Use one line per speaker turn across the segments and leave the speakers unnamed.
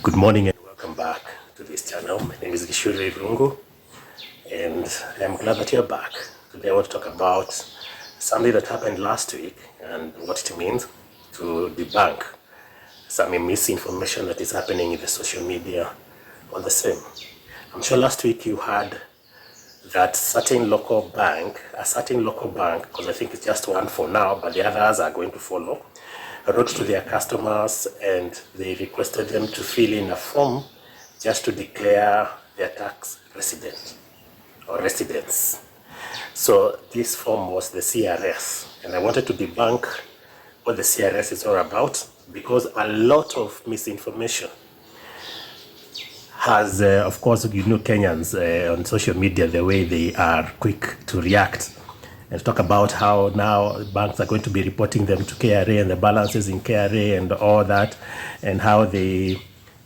Good morning and welcome back to this channel. My name is Gishuri Rungu and I'm glad that you're back. Today I want to talk about something that happened last week and what it means to debunk some misinformation that is happening in the social media on the same. I'm sure last week you had that a certain local bank, because I think it's just one for now, but the others are going to follow, wrote to their customers and they requested them to fill in a form just to declare their tax resident or residence. So this form was the CRS, and I wanted to debunk what the CRS is all about, because a lot of misinformation has, of course, Kenyans on social media, the way they are quick to react and talk about how now banks are going to be reporting them to KRA and the balances in KRA and all that, and how the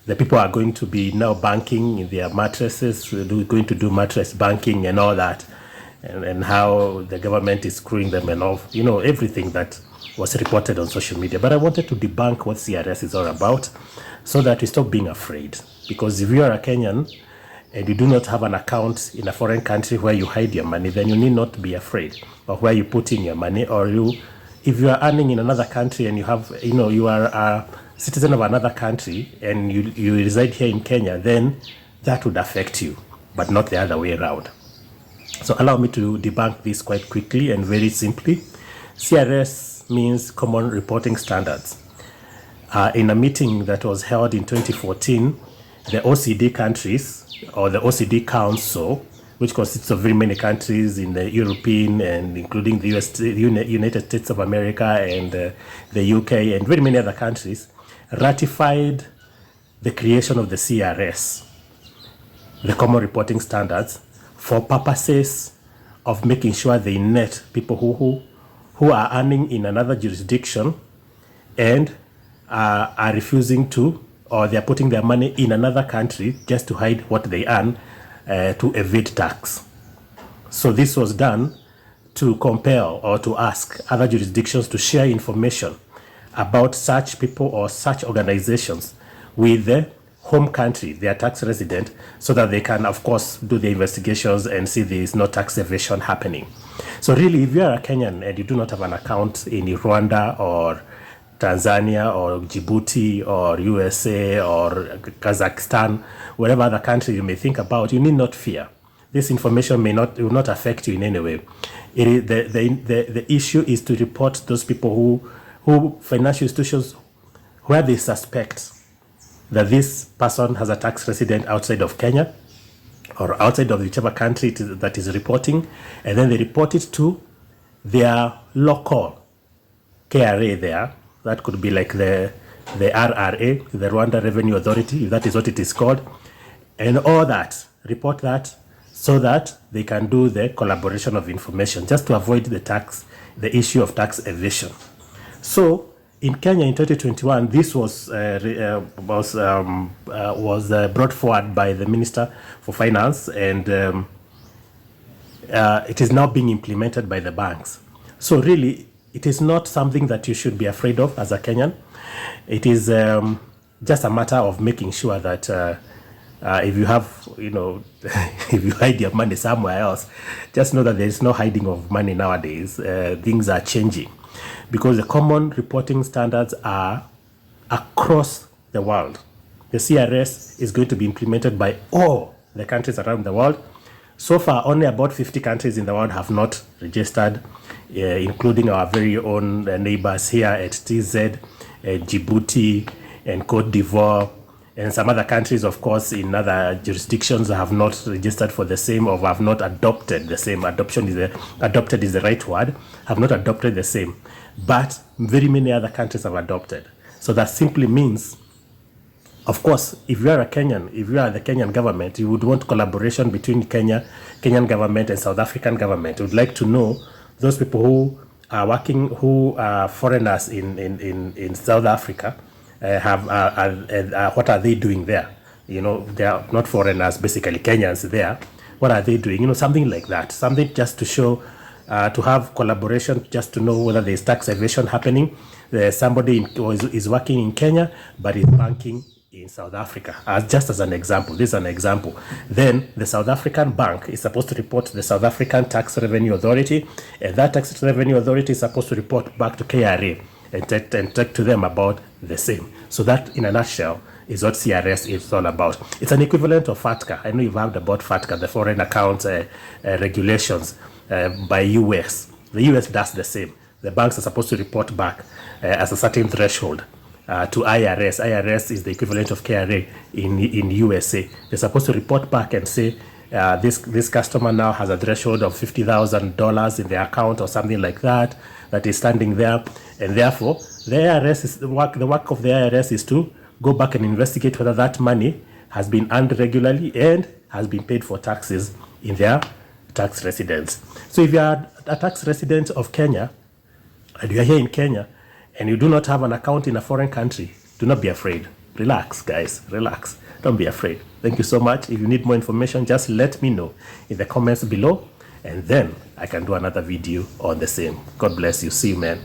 people are going to be now banking in their mattresses, going to do mattress banking and all that, and how the government is screwing them and all, everything that was reported on social media. But I wanted to debunk what CRS is all about so that we stop being afraid. Because if you are a Kenyan and you do not have an account in a foreign country where you hide your money, then you need not be afraid of where you put in your money. Or if you are earning in another country and you have, you are a citizen of another country and you reside here in Kenya, then that would affect you, but not the other way around. So allow me to debunk this quite quickly and very simply. CRS means Common Reporting Standards. In a meeting that was held in 2014, the OECD countries, or the OECD Council, which consists of very many countries in the European and including the United States of America and the UK and very many other countries, ratified the creation of the CRS, the Common Reporting Standards, for purposes of making sure they net people who are earning in another jurisdiction and are refusing to, or they're putting their money in another country just to hide what they earn, to evade tax. So this was done to compel or to ask other jurisdictions to share information about such people or such organizations with the home country, their tax resident, so that they can, of course, do the investigations and see there is no tax evasion happening. So really, if you are a Kenyan and you do not have an account in Rwanda or Tanzania or Djibouti or USA or Kazakhstan, whatever other country you may think about, you need not fear. This information will not affect you in any way. The issue is to report those people who financial institutions where they suspect that this person has a tax resident outside of Kenya or outside of whichever country that is reporting, and then they report it to their local KRA there. That could be like the RRA, the Rwanda Revenue Authority, if that is what it is called, and all that, report that so that they can do the collaboration of information just to avoid the issue of tax evasion. So in Kenya in 2021, this was brought forward by the Minister for Finance, and it is now being implemented by the banks. So really, it is not something that you should be afraid of as a Kenyan. It is just a matter of making sure that if you have, if you hide your money somewhere else, just know that there is no hiding of money nowadays. Things are changing because the common reporting standards are across the world. The CRS is going to be implemented by all the countries around the world. So far, only about 50 countries in the world have not registered, including our very own neighbors here at TZ, Djibouti, and Cote d'Ivoire, and some other countries, of course, in other jurisdictions have not registered for the same or have not adopted the same. Adopted is the right word, have not adopted the same. But very many other countries have adopted. So that simply means, of course, if you are a Kenyan, if you are the Kenyan government, you would want collaboration between Kenyan government and South African government. You would like to know those people who are working, who are foreigners in South Africa, what are they doing there? They are not foreigners, basically Kenyans there. What are they doing? Something like that. Something just to show, to have collaboration, just to know whether there is tax evasion happening. Somebody is working in Kenya, but is banking in South Africa, just as an example. This is an example. Then the South African bank is supposed to report to the South African Tax Revenue Authority, and that Tax Revenue Authority is supposed to report back to KRA and talk to them about the same. So that, in a nutshell, is what CRS is all about. It's an equivalent of FATCA. I know you've heard about FATCA, the foreign account regulations by US. The US does the same. The banks are supposed to report back as a certain threshold to IRS. IRS is the equivalent of KRA in USA. They're supposed to report back and say, this customer now has a threshold of $50,000 in their account or something like that is standing there, and therefore the IRS is the work of the IRS is to go back and investigate whether that money has been earned regularly and has been paid for taxes in their tax residence. So if you are a tax resident of Kenya and you are here in Kenya and you do not have an account in a foreign country, do not be afraid. Relax, guys, relax. Don't be afraid. Thank you so much. If you need more information, just let me know in the comments below, and then I can do another video on the same. God bless you. See you, man.